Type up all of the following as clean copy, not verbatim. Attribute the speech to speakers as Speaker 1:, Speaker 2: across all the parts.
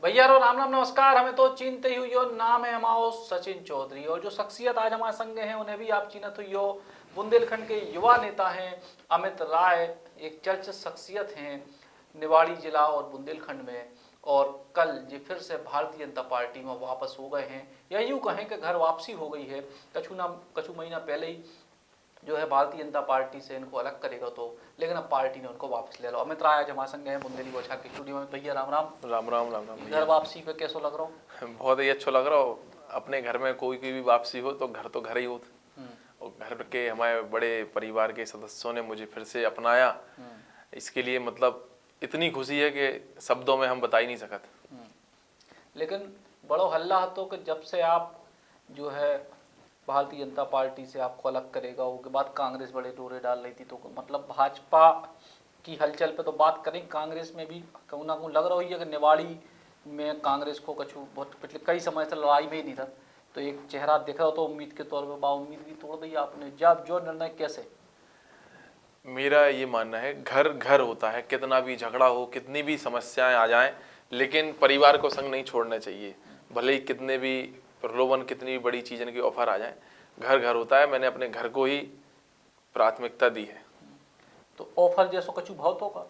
Speaker 1: भैया रो राम राम नमस्कार। हमें तो चीनते ही हुई हो, नाम है हमारो सचिन चौधरी। और जो शख्सियत आज हमारे संग हैं उन्हें भी आप चीनत हुई हो। बुंदेलखंड के युवा नेता हैं अमित राय, एक चर्चित शख्सियत हैं निवाड़ी जिला और बुंदेलखंड में। और कल ये फिर से भारतीय जनता पार्टी में वापस हो गए हैं, या यूँ कहें कि घर वापसी हो गई है। कछु महीना पहले ही जो है भारतीय जनता पार्टी से इनको अलग करेगा, तो लेकिन अब पार्टी ने उनको वापस ले लो। अमित राय आज हमारे संग हैं बुंदेली गोछा के स्टूडियो में। भैया राम राम।
Speaker 2: राम राम राम राम
Speaker 1: घर
Speaker 2: भैया।
Speaker 1: वापसी पे कैसो लग रहा हूँ?
Speaker 2: बहुत ही अच्छा लग रहा हो। अपने घर में कोई की भी वापसी हो तो घर ही हो। और घर के हमारे बड़े परिवार के सदस्यों ने मुझे फिर से अपनाया, इसके लिए मतलब इतनी खुशी है कि शब्दों में हम बता ही नहीं सकते।
Speaker 1: लेकिन बड़ो हल्ला हतो कि जब से आप जो है भारतीय जनता पार्टी से आपको अलग करेगा, उसके बाद कांग्रेस बड़े डोरे डाल रही थी, तो मतलब भाजपा की हलचल पे तो बात करें, कांग्रेस में भी कहूँ ना कहूँ लग रहा है कि निवाड़ी में कांग्रेस को कछु बहुत पिछले कई समय से लड़ाई में ही नहीं था, तो एक चेहरा दिख रहा हो, तो उम्मीद के तौर पर उम्मीद भी तोड़ दी आपने। जब जो निर्णय कैसे?
Speaker 2: मेरा ये मानना है, घर घर होता है, कितना भी झगड़ा हो, कितनी भी समस्याएं आ जाएं, लेकिन परिवार को संग नहीं छोड़ना चाहिए। भले ही कितने भी प्रलोभन, कितनी भी बड़ी चीज़ों की ऑफर आ जाए, घर घर होता है। मैंने अपने घर को ही प्राथमिकता दी है।
Speaker 1: तो ऑफर जैसो कछु बहुत होगा,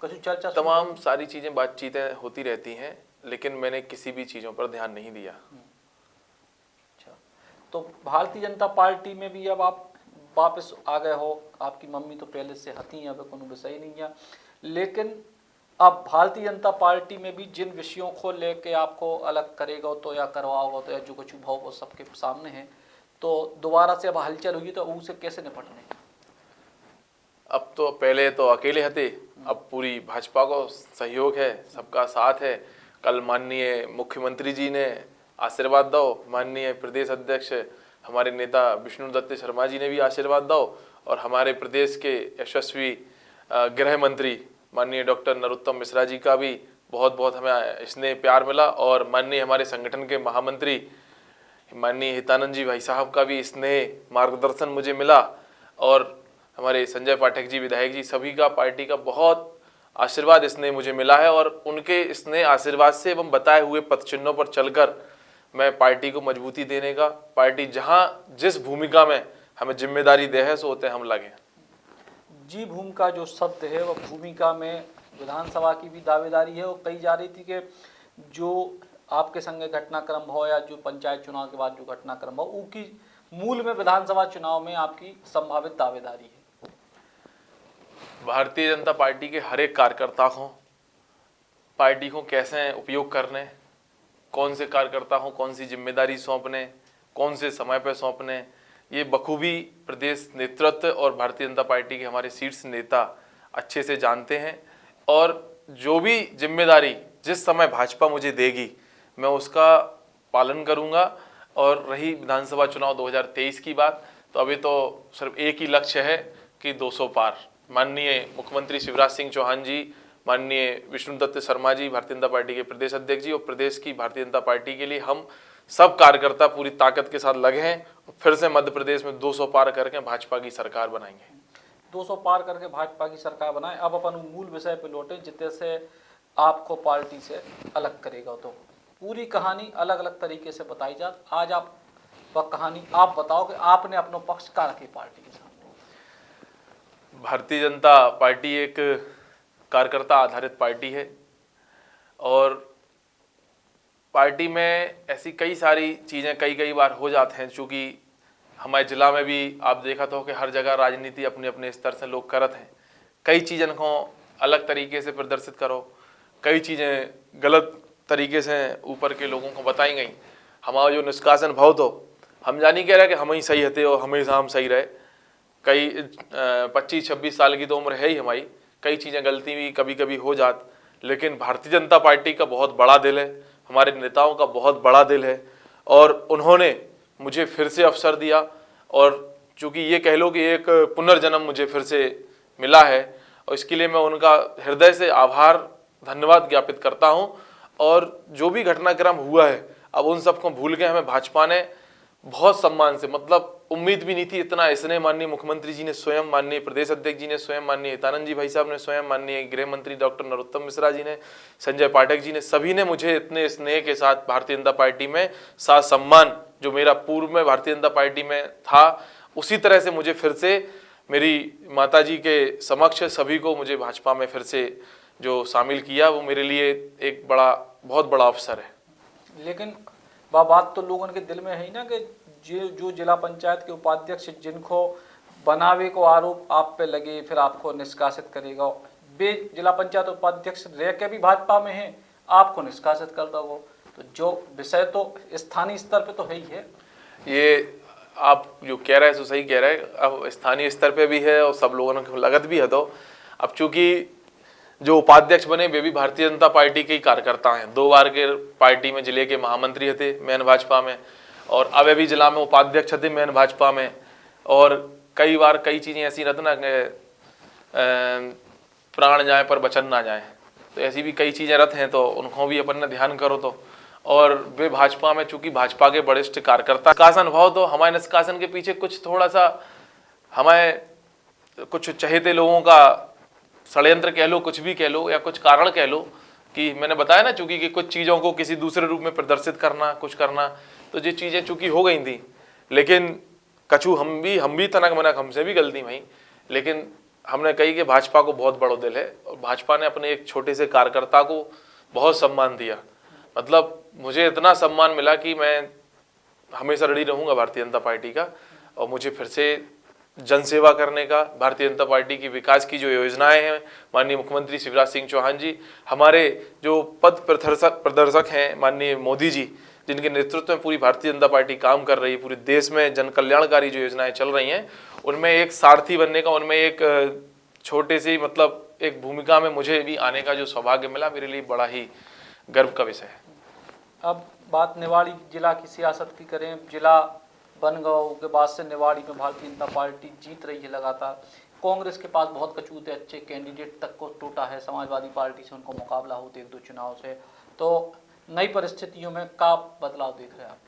Speaker 1: कछु चर्चा
Speaker 2: तमाम सारी चीज़ें, बातचीतें होती रहती हैं, लेकिन मैंने किसी भी चीज़ों पर ध्यान नहीं दिया।
Speaker 1: अच्छा, तो भारतीय जनता पार्टी में भी अब आप वापस आ गए हो। आपकी मम्मी तो पहले से हती, अब कोनो विषय नहीं है, लेकिन अब भारतीय जनता पार्टी में भी जिन विषयों को लेके आपको अलग करेगा तो या करवाओगे तो या जो कुछ भाव वो सबके सामने है, तो दोबारा से अब हलचल हुई तो उसे कैसे निपटने?
Speaker 2: अब तो पहले तो अकेले हते, अब पूरी भाजपा को सहयोग है, सबका साथ है। कल माननीय मुख्यमंत्री जी ने आशीर्वाद दो, माननीय प्रदेश अध्यक्ष हमारे नेता विष्णु दत्त शर्मा जी ने भी आशीर्वाद दो, और हमारे प्रदेश के यशस्वी गृह मंत्री माननीय डॉक्टर नरोत्तम मिश्रा जी का भी बहुत बहुत हमें स्नेह प्यार मिला, और माननीय हमारे संगठन के महामंत्री माननीय हितानंद जी भाई साहब का भी स्नेह मार्गदर्शन मुझे मिला, और हमारे संजय पाठक जी विधायक जी सभी का, पार्टी का बहुत आशीर्वाद स्नेह मुझे मिला है। और उनके स्नेह आशीर्वाद से एवं बताए हुए पथ चिन्हों पर चलकर मैं पार्टी को मजबूती देने का, पार्टी जहां जिस भूमिका में हमें जिम्मेदारी दे है सो होते हम लगे।
Speaker 1: जी भूमिका जो शब्द है वो भूमिका में विधानसभा की भी दावेदारी है, और कही जा रही थी कि जो आपके संगे घटनाक्रम हो या जो पंचायत चुनाव के बाद जो घटनाक्रम हो, उसकी मूल में विधानसभा चुनाव में आपकी संभावित दावेदारी है।
Speaker 2: भारतीय जनता पार्टी के हर एक कार्यकर्ता को पार्टी को कैसे उपयोग करने, कौन से कार्यकर्ता को कौन सी जिम्मेदारी सौंपने, कौन से समय पर सौंपने, ये बखूबी प्रदेश नेतृत्व और भारतीय जनता पार्टी के हमारे शीर्ष नेता अच्छे से जानते हैं। और जो भी जिम्मेदारी जिस समय भाजपा मुझे देगी मैं उसका पालन करूंगा। और रही विधानसभा चुनाव 2023 की बात, तो अभी तो सिर्फ एक ही लक्ष्य है कि 200 पार। माननीय मुख्यमंत्री शिवराज सिंह चौहान जी, माननीय विष्णु दत्त शर्मा जी भारतीय जनता पार्टी के प्रदेश अध्यक्ष जी, और प्रदेश की भारतीय जनता पार्टी के लिए हम सब कार्यकर्ता पूरी ताकत के साथ लगे हैं। फिर से मध्य प्रदेश में 200 पार करके भाजपा की सरकार बनाएंगे।
Speaker 1: 200 पार करके भाजपा की सरकार बनाए। अब अपन मूल विषय पे लौटे, जितने से आपको पार्टी से अलग करेगा, तो पूरी कहानी अलग अलग तरीके से बताई जात। आज आप वह कहानी आप बताओ कि आपने अपना पक्ष का रखी पार्टी के सामने।
Speaker 2: भारतीय जनता पार्टी एक कार्यकर्ता आधारित पार्टी है, और पार्टी में ऐसी कई सारी चीज़ें कई बार हो जाते हैं। चूँकि हमारे जिला में भी आप देखा तो कि हर जगह राजनीति अपने अपने स्तर से लोग करत हैं, कई चीज़न को अलग तरीके से प्रदर्शित करो, कई चीज़ें गलत तरीके से ऊपर के लोगों को बताई गई। हमारा जो निष्कासन भाव तो हम जानी कह रहे कि हम ही सही हते और हमेशा हम सही रहे। कई 25-26 साल की तो उम्र है ही हमारी, कई चीज़ें गलती भी कभी कभी हो जात, लेकिन भारतीय जनता पार्टी का बहुत बड़ा दिल है, हमारे नेताओं का बहुत बड़ा दिल है, और उन्होंने मुझे फिर से अवसर दिया। और चूँकि ये कह लो कि एक पुनर्जन्म मुझे फिर से मिला है, और इसके लिए मैं उनका हृदय से आभार धन्यवाद ज्ञापित करता हूँ। और जो भी घटनाक्रम हुआ है अब उन सबको भूल के हमें भाजपा ने बहुत सम्मान से, मतलब उम्मीद भी नहीं थी इतना स्नेह माननीय मुख्यमंत्री जी ने स्वयं, माननीय प्रदेश अध्यक्ष जी ने स्वयं, माननीय हितानंद जी भाई साहब ने स्वयं, माननीय गृह मंत्री डॉक्टर नरोत्तम मिश्रा जी ने, संजय पाठक जी ने, सभी ने मुझे इतने स्नेह के साथ भारतीय जनता पार्टी में साथ सम्मान, जो मेरा पूर्व में भारतीय जनता पार्टी में था उसी तरह से मुझे फिर से मेरी माता जी के समक्ष सभी को मुझे भाजपा में फिर से जो शामिल किया, वो मेरे लिए एक बहुत बड़ा अवसर है।
Speaker 1: लेकिन बात तो लोगों के दिल में है ही ना कि जो जिला पंचायत के उपाध्यक्ष जिनको बनावे को आरोप आप पे लगे, फिर आपको निष्कासित करेगा, वे जिला पंचायत उपाध्यक्ष रह के भी भाजपा में हैं, आपको निष्कासित कर दो, वो तो जो विषय तो स्थानीय स्तर पे तो है ही है।
Speaker 2: ये आप जो कह रहे हैं सो सही कह रहे हैं, अब स्थानीय स्तर पे भी है और सब लोगों को लगत भी है। तो अब चूंकि जो उपाध्यक्ष बने वे भी भारतीय जनता पार्टी के ही कार्यकर्ता हैं, 2 बार के पार्टी में जिले के महामंत्री थे मैन भाजपा में, और अब भी जिला में उपाध्यक्ष थे मैन भाजपा में, और कई बार कई चीज़ें ऐसी रहती ना प्राण जाए पर वचन ना जाए, तो ऐसी भी कई चीज़ें रथ हैं, तो उनको भी अपन ने ध्यान करो। तो और वे भाजपा में चूंकि भाजपा के वरिष्ठ कार्यकर्ता, निष्कासन भाव तो हमारे निष्कासन के पीछे कुछ थोड़ा सा हमें कुछ चहेते लोगों का षड्यंत्र कह लो, कुछ भी कह लो, या कुछ कारण कह लो, कि मैंने बताया ना चूंकि कि कुछ चीज़ों को किसी दूसरे रूप में प्रदर्शित करना, कुछ करना, तो ये चीज़ें चूंकि हो गई थी, लेकिन कछु हम भी तनक मनक हमसे भी गलती भाई, लेकिन हमने कही कि भाजपा को बहुत बड़ा दिल है और भाजपा ने अपने एक छोटे से कार्यकर्ता को बहुत सम्मान दिया। मतलब मुझे इतना सम्मान मिला कि मैं हमेशा रेडी रहूँगा भारतीय जनता पार्टी का, और मुझे फिर से जनसेवा करने का, भारतीय जनता पार्टी की विकास की जो योजनाएं हैं, माननीय मुख्यमंत्री शिवराज सिंह चौहान जी, हमारे जो पथ प्रदर्शक हैं माननीय मोदी जी, जिनके नेतृत्व में पूरी भारतीय जनता पार्टी काम कर रही है, पूरे देश में जन कल्याणकारी जो योजनाएं चल रही हैं, उनमें एक सारथी बनने का, उनमें एक छोटे सी मतलब एक भूमिका में मुझे भी आने का जो सौभाग्य मिला, मेरे लिए बड़ा ही गर्व का विषय है।
Speaker 1: अब बात निवाड़ी जिला की सियासत की करें, जिला बनगांव के बाद से निवाड़ी में भारतीय जनता पार्टी जीत रही है लगातार। कांग्रेस के पास बहुत कचूते अच्छे कैंडिडेट तक को टूटा है, समाजवादी पार्टी से उनको मुकाबला होते 1-2 चुनाव से, तो नई परिस्थितियों में क्या बदलाव देख रहे हैं आप?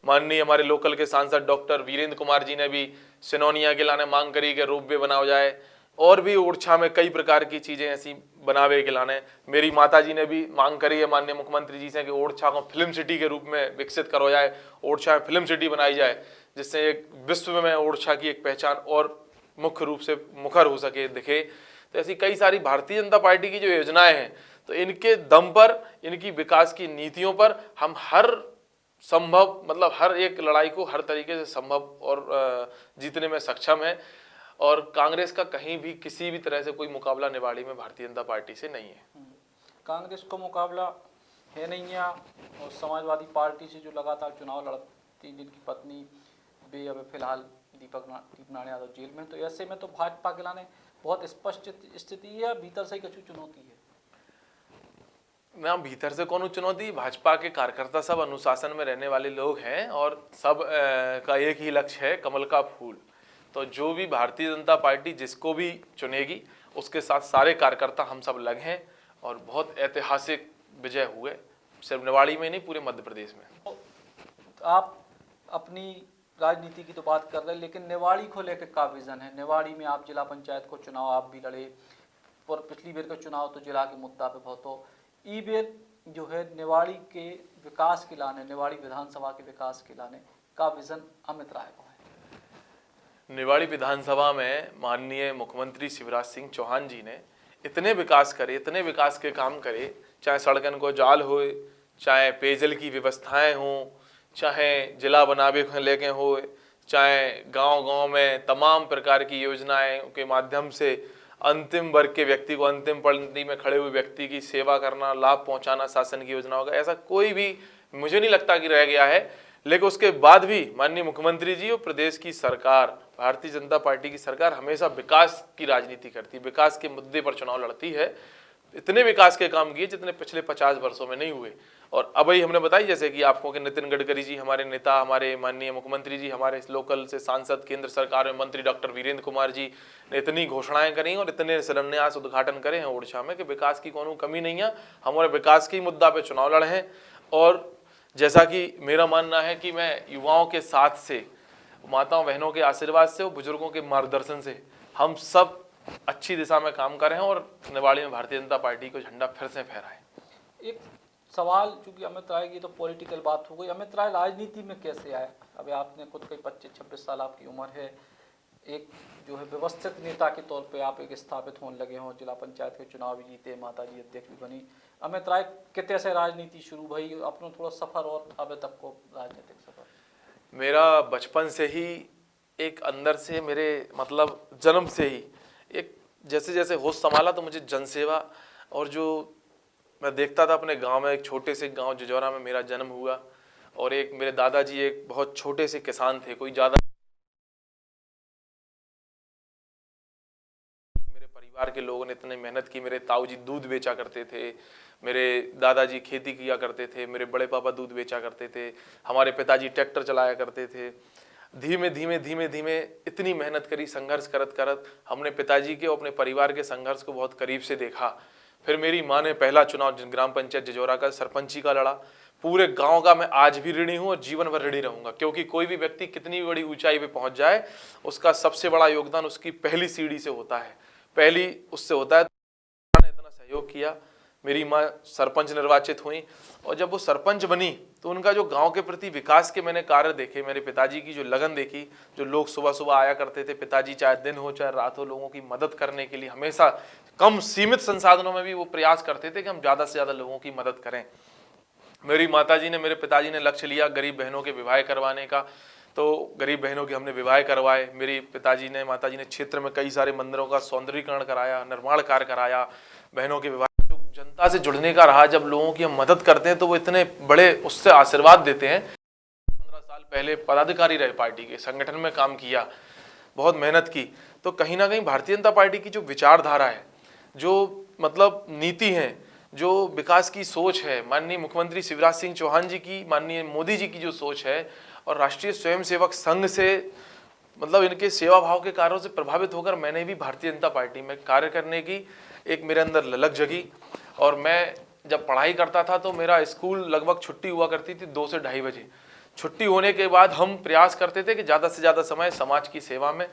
Speaker 2: माननीय हमारे लोकल के सांसद डॉक्टर वीरेंद्र कुमार जी ने भी सिनोनिया के लाने मांग करी कि रोपवे बनाओ जाए, और भी ओरछा में कई प्रकार की चीज़ें ऐसी बनावे के लाने। मेरी माता जी ने भी मांग करी है माननीय मुख्यमंत्री जी से कि ओरछा को फिल्म सिटी के रूप में विकसित करो जाए, ओरछा में फिल्म सिटी बनाई जाए, जिससे एक विश्व में ओरछा की एक पहचान और मुख्य रूप से मुखर हो सके, दिखे। तो ऐसी कई सारी भारतीय जनता पार्टी की जो योजनाएं हैं, तो इनके दम पर, इनकी विकास की नीतियों पर हम हर संभव मतलब हर एक लड़ाई को हर तरीके से संभव और जीतने में सक्षम है, और कांग्रेस का कहीं भी किसी भी तरह से कोई मुकाबला निवाड़ी में भारतीय जनता पार्टी से नहीं है।
Speaker 1: कांग्रेस को मुकाबला है नहीं है, और समाजवादी पार्टी से जो लगातार चुनाव लड़ती, जिनकी पत्नी वे अब फिलहाल दीप नारायण यादव जेल में, तो ऐसे में तो भाजपा के लाने बहुत स्पष्ट स्थिति है, भीतर से ही कछु चुनौती है
Speaker 2: ना। भीतर से कौन चुनौती, भाजपा के कार्यकर्ता सब अनुशासन में रहने वाले लोग हैं, और सब का एक ही लक्ष्य है, कमल का फूल। तो जो भी भारतीय जनता पार्टी जिसको भी चुनेगी, उसके साथ सारे कार्यकर्ता हम सब लगे हैं, और बहुत ऐतिहासिक विजय हुए, सिर्फ निवाड़ी में नहीं पूरे मध्य प्रदेश में।
Speaker 1: तो आप अपनी राजनीति की तो बात कर रहे हैं, लेकिन निवाड़ी को लेकर क्या विजन है? निवाड़ी में आप जिला पंचायत को चुनाव आप भी लड़े, और पिछली बार का चुनाव तो जिला के मुद्दा पे बहुत हो, ई बेर जो है निवाड़ी के विकास के लाने, निवाड़ी विधानसभा के विकास के लाने का विजन अमित राय को है?
Speaker 2: निवाड़ी विधानसभा में माननीय मुख्यमंत्री शिवराज सिंह चौहान जी ने इतने विकास करे, इतने विकास के काम करे, चाहे सड़कन को जाल हो, चाहे पेयजल की व्यवस्थाएं हों, चाहे जिला बनावे को लेके हो, चाहे गांव-गांव में तमाम प्रकार की योजनाएं के माध्यम से अंतिम वर्ग के व्यक्ति को, अंतिम पंक्ति में खड़े हुए व्यक्ति की सेवा करना, लाभ पहुंचाना शासन की योजनाओं का, ऐसा कोई भी मुझे नहीं लगता कि रह गया है। लेकिन उसके बाद भी माननीय मुख्यमंत्री जी और प्रदेश की सरकार, भारतीय जनता पार्टी की सरकार हमेशा विकास की राजनीति करती है, विकास के मुद्दे पर चुनाव लड़ती है। इतने विकास के काम किए जितने पिछले 50 वर्षों में नहीं हुए। और अब ही हमने बताई जैसे कि आपको कि नितिन गडकरी जी हमारे नेता, हमारे माननीय मुख्यमंत्री जी, हमारे लोकल से सांसद, केंद्र सरकार में मंत्री डॉक्टर वीरेंद्र कुमार जी ने इतनी घोषणाएं करी और इतने शिलान्यास उद्घाटन करे हैं ओडिशा में कि विकास की कोनो कमी नहीं है। हमारे विकास के मुद्दा पे चुनाव लड़े हैं, और जैसा कि मेरा मानना है कि मैं युवाओं के साथ से, माताओं बहनों के आशीर्वाद से और बुजुर्गों के मार्गदर्शन से हम सब अच्छी दिशा में काम कर रहे हैं और निवाड़ी में भारतीय जनता पार्टी को झंडा फिर से फहराएं।
Speaker 1: एक सवाल, चूंकि अमित राय की तो पॉलिटिकल बात हो गई, अमित राय राजनीति में कैसे आए? अभी आपने खुद कई 25-26 साल आपकी उम्र है, एक जो है व्यवस्थित नेता के तौर पे आप एक स्थापित होने लगे हों, जिला पंचायत के चुनाव भी जीते, माताजी अध्यक्ष भी बनी। अमित राय कितने से राजनीति शुरू भई, अपना थोड़ा सफर और अभी तक को राजनीतिक सफर?
Speaker 2: मेरा बचपन से ही एक अंदर से, मेरे मतलब जन्म से ही एक जैसे जैसे होश संभाला तो मुझे जनसेवा, और जो मैं देखता था अपने गांव में, एक छोटे से गांव जजौरा में मेरा जन्म हुआ, और एक मेरे दादाजी एक बहुत छोटे से किसान थे, कोई ज़्यादा, मेरे परिवार के लोगों ने इतनी मेहनत की। मेरे ताऊ जी दूध बेचा करते थे, मेरे दादाजी खेती किया करते थे, मेरे बड़े पापा दूध बेचा करते थे, हमारे पिताजी ट्रैक्टर चलाया करते थे। धीमे धीमे धीमे धीमे इतनी मेहनत करी, संघर्ष करत करत हमने पिताजी के और अपने परिवार के संघर्ष को बहुत करीब से देखा। फिर मेरी माँ ने पहला चुनाव ग्राम पंचायत जजौरा का सरपंची का लड़ा। पूरे गांव का मैं आज भी ऋणी हूँ और जीवन भर ऋणी रहूंगा, क्योंकि कोई भी व्यक्ति कितनी भी बड़ी ऊंचाई पे पहुंच जाए, उसका सबसे बड़ा योगदान उसकी पहली सीढ़ी से होता है, पहली उससे होता है। ने इतना सहयोग किया, मेरी माँ सरपंच निर्वाचित हुई, और जब वो सरपंच बनी तो उनका जो गांव के प्रति विकास के मैंने कार्य देखे, मेरे पिताजी की जो लगन देखी, जो लोग सुबह सुबह आया करते थे, पिताजी चाहे दिन हो चाहे रात हो, लोगों की मदद करने के लिए हमेशा कम सीमित संसाधनों में भी वो प्रयास करते थे कि हम ज़्यादा से ज़्यादा लोगों की मदद करें। मेरी माताजी ने, मेरे पिताजी ने लक्ष्य लिया गरीब बहनों के विवाह करवाने का, तो गरीब बहनों के हमने विवाह करवाए। मेरी पिताजी ने, माताजी ने क्षेत्र में कई सारे मंदिरों का सौंदर्यीकरण कराया, निर्माण कार्य कराया, बहनों के विवाह। जो जनता से जुड़ने का रहा, जब लोगों की हम मदद करते हैं तो वो इतने बड़े उससे आशीर्वाद देते हैं। 15 साल पहले पदाधिकारी रहे, पार्टी के संगठन में काम किया, बहुत मेहनत की, तो कहीं ना कहीं भारतीय जनता पार्टी की जो विचारधारा है, जो मतलब नीति है, जो विकास की सोच है, माननीय मुख्यमंत्री शिवराज सिंह चौहान जी की, माननीय मोदी जी की जो सोच है, और राष्ट्रीय स्वयंसेवक संघ से मतलब इनके सेवा भाव के कार्यों से प्रभावित होकर मैंने भी भारतीय जनता पार्टी में कार्य करने की एक मेरे अंदर ललक जगी। और मैं जब पढ़ाई करता था तो मेरा स्कूल लगभग छुट्टी हुआ करती थी 2 से 2:30 बजे। छुट्टी होने के बाद हम प्रयास करते थे कि ज़्यादा से ज़्यादा समय समाज की सेवा में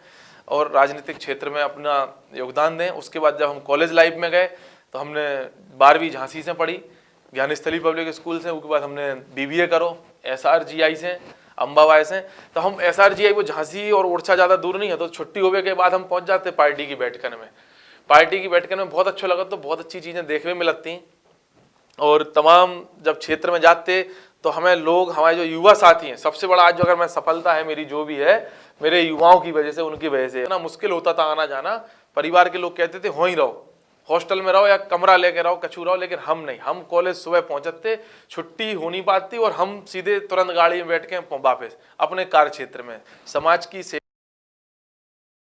Speaker 2: और राजनीतिक क्षेत्र में अपना योगदान दें। उसके बाद जब हम कॉलेज लाइफ में गए तो हमने 12वीं झांसी से पढ़ी, ज्ञानस्थली पब्लिक स्कूल से। उसके बाद हमने BBA करो SRGI से, अम्बाबाई से। तो हम SRGI वो झांसी और ओरछा ज़्यादा दूर नहीं है, तो छुट्टी होने के बाद हम पहुंच जाते पार्टी की बैठक में। पार्टी की बैठक में बहुत अच्छा लगा, तो बहुत अच्छी चीज़ें देखने में लगती, और तमाम जब क्षेत्र में जाते तो हमें लोग, हमारे जो युवा साथी हैं, सबसे बड़ा आज जो अगर मैं सफलता है मेरी जो भी है, मेरे युवाओं की वजह से, उनकी वजह से। इतना मुश्किल होता था आना जाना, परिवार के लोग कहते थे हो ही रहो, हॉस्टल में रहो या कमरा लेके रहो, कछू रहो, लेकिन हम नहीं, हम कॉलेज सुबह पहुंचते, छुट्टी हो नहीं पाती और हम सीधे तुरंत गाड़ी में बैठ के वापस अपने कार्य क्षेत्र में समाज की सेवा,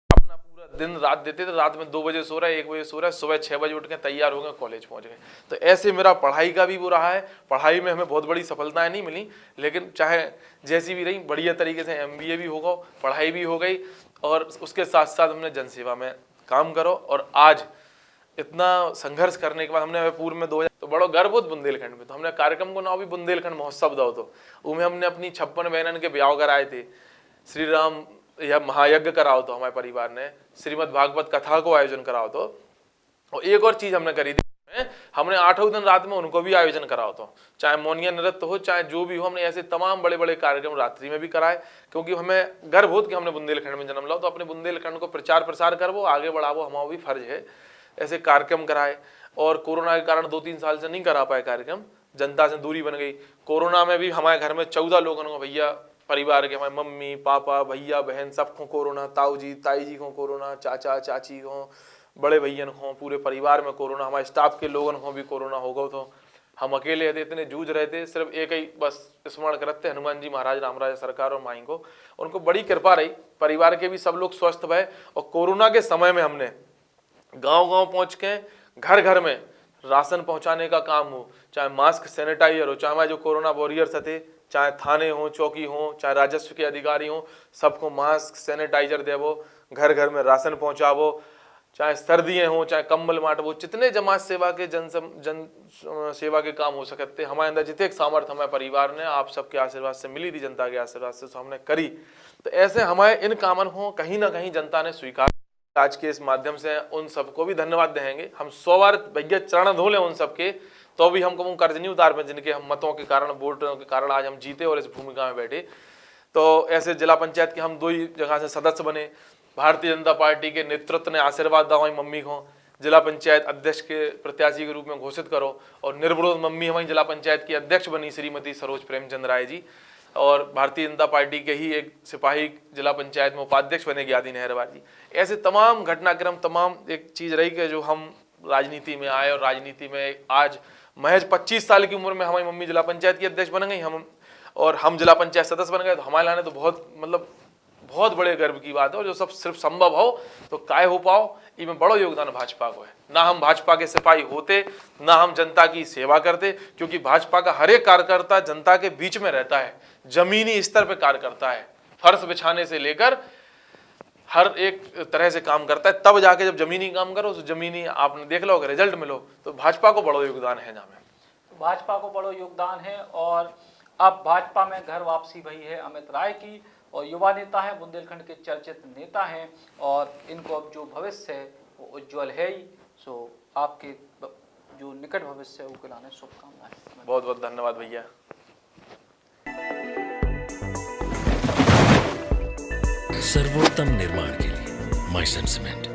Speaker 2: अपना पूरा दिन रात देते थे। रात में 2 बजे सो रहा है, 1 बजे सो रहा है, सुबह 6 बजे उठ के तैयार हो गए, कॉलेज पहुंच गए। तो ऐसे मेरा पढ़ाई का भी वो रहा है। पढ़ाई में हमें बहुत बड़ी सफलताएं नहीं मिली, लेकिन चाहे जैसी भी रही, बढ़िया तरीके से MBA भी होगा, पढ़ाई भी हो गई, और उसके साथ साथ हमने जनसेवा में काम करो। और आज इतना संघर्ष करने के बाद हमने पूर्व में 2000 तो बड़ो गर्व होत बुंदेलखंड में, तो हमने कार्यक्रम को नाम भी बुंदेलखंड महोत्सव दो, तो उनमें हमने अपनी 56 बहनन के ब्याह कराए थे, श्री राम या महायज्ञ कराओ, तो हमारे परिवार ने श्रीमद् भागवत कथा को आयोजन कराओ, तो और एक और चीज हमने करी थी, हमने 8 दिन रात में उनको भी आयोजन कराओ, तो चाहे मौनिया नृत्य हो, चाहे जो भी हो, हमने ऐसे तमाम बड़े बड़े कार्यक्रम रात्रि में भी कराए, क्योंकि हमें गर्व हो कि हमने बुंदेलखंड में जन्म लो, तो अपने बुंदेलखंड को प्रचार प्रसार करवो, आगे बढ़ावो, हमारा भी फर्ज है। ऐसे कार्यक्रम कराए, और कोरोना के कारण 2-3 साल से नहीं करा पाए कार्यक्रम, जनता से दूरी बन गई। कोरोना में भी हमारे घर में 14 लोगों को, भैया परिवार के, हमारे मम्मी पापा भैया बहन सबको कोरोना, ताऊ जी ताई जी को कोरोना, चाचा चाची को, बड़े भैया को, पूरे परिवार में कोरोना, हमारे स्टाफ के लोगों को भी कोरोना हो गया। तो हम अकेले थे, इतने जूझ रहे थे, सिर्फ एक ही बस स्मरण करते हनुमान जी महाराज, रामराज सरकार और माई को, उनको बड़ी कृपा रही, परिवार के भी सब लोग स्वस्थ भये। और कोरोना के समय में हमने गांव-गांव पहुंच के घर घर में राशन पहुंचाने का काम हो, चाहे मास्क सैनिटाइजर हो, चाहे हमारे जो कोरोना वॉरियर्स थे, चाहे थाने हो, चौकी हो, चाहे राजस्व के अधिकारी हो, सबको मास्क सैनिटाइजर देवो, घर घर में राशन पहुंचावो, चाहे सर्दियाँ हों, चाहे कंबल माट, वो जितने समाज सेवा के जन सेवा के काम हो सकते हमारे अंदर जितने सामर्थ्य हमारे परिवार ने आप सबके आशीर्वाद से मिली थी, जनता के आशीर्वाद से तो हमने करी। तो ऐसे हमारे इन कामन को कहीं ना कहीं जनता ने स्वीकार। आज के इस माध्यम से उन सबको भी धन्यवाद देंगे। हम 100 बार भैया चरण धो लें उन सबके, तो भी हमको वो कर्ज नहीं उतार पाए जिनके हम मतों के कारण, वोटों के कारण आज हम जीते और इस भूमिका में बैठे। तो ऐसे जिला पंचायत के हम 2 ही जगह से सदस्य बने। भारतीय जनता पार्टी के नेतृत्व ने आशीर्वाद दिया हमारी मम्मी को जिला पंचायत अध्यक्ष के प्रत्याशी के रूप में घोषित करो, और निर्विरोध मम्मी हमारी जिला पंचायत की अध्यक्ष बनी श्रीमती सरोज प्रेमचंद राय जी, और भारतीय जनता पार्टी के ही एक सिपाही जिला पंचायत में उपाध्यक्ष बने ज्ञादी नेहरवार जी। ऐसे तमाम घटनाक्रम, तमाम एक चीज रही कि जो हम राजनीति में आए, और राजनीति में आज महज 25 साल की उम्र में हमारी मम्मी जिला पंचायत की अध्यक्ष बन गई, हम जिला पंचायत सदस्य बन गए। तो हमारे लाने तो बहुत बड़े गर्व की बात है, और जो सब सिर्फ संभव हो तो काय हो पाओ, इसमें बड़ो योगदान भाजपा को है। ना हम भाजपा के सिपाही होते, ना हम जनता की सेवा करते, क्योंकि भाजपा का हर एक कार्यकर्ता जनता के बीच में रहता है, जमीनी स्तर पे कार्य करता है, फर्श बिछाने से लेकर हर एक तरह से काम करता है। तब जाके जब जमीनी काम करो तो जमीनी आपने देख लो, अगर रिजल्ट मिलो तो भाजपा को बड़ो योगदान है। जहाँ में
Speaker 1: भाजपा को बड़ो योगदान है, और अब भाजपा में घर वापसी भई है अमित राय की, और युवा नेता हैं, बुंदेलखंड के चर्चित नेता हैं, और इनको अब जो भविष्य है वो उज्जवल है ही। सो आपके जो निकट भविष्य है उसके लाने शुभकामनाएं।
Speaker 2: बहुत बहुत धन्यवाद भैया।
Speaker 3: सर्वोत्तम निर्माण के लिए माइसन सीमेंट।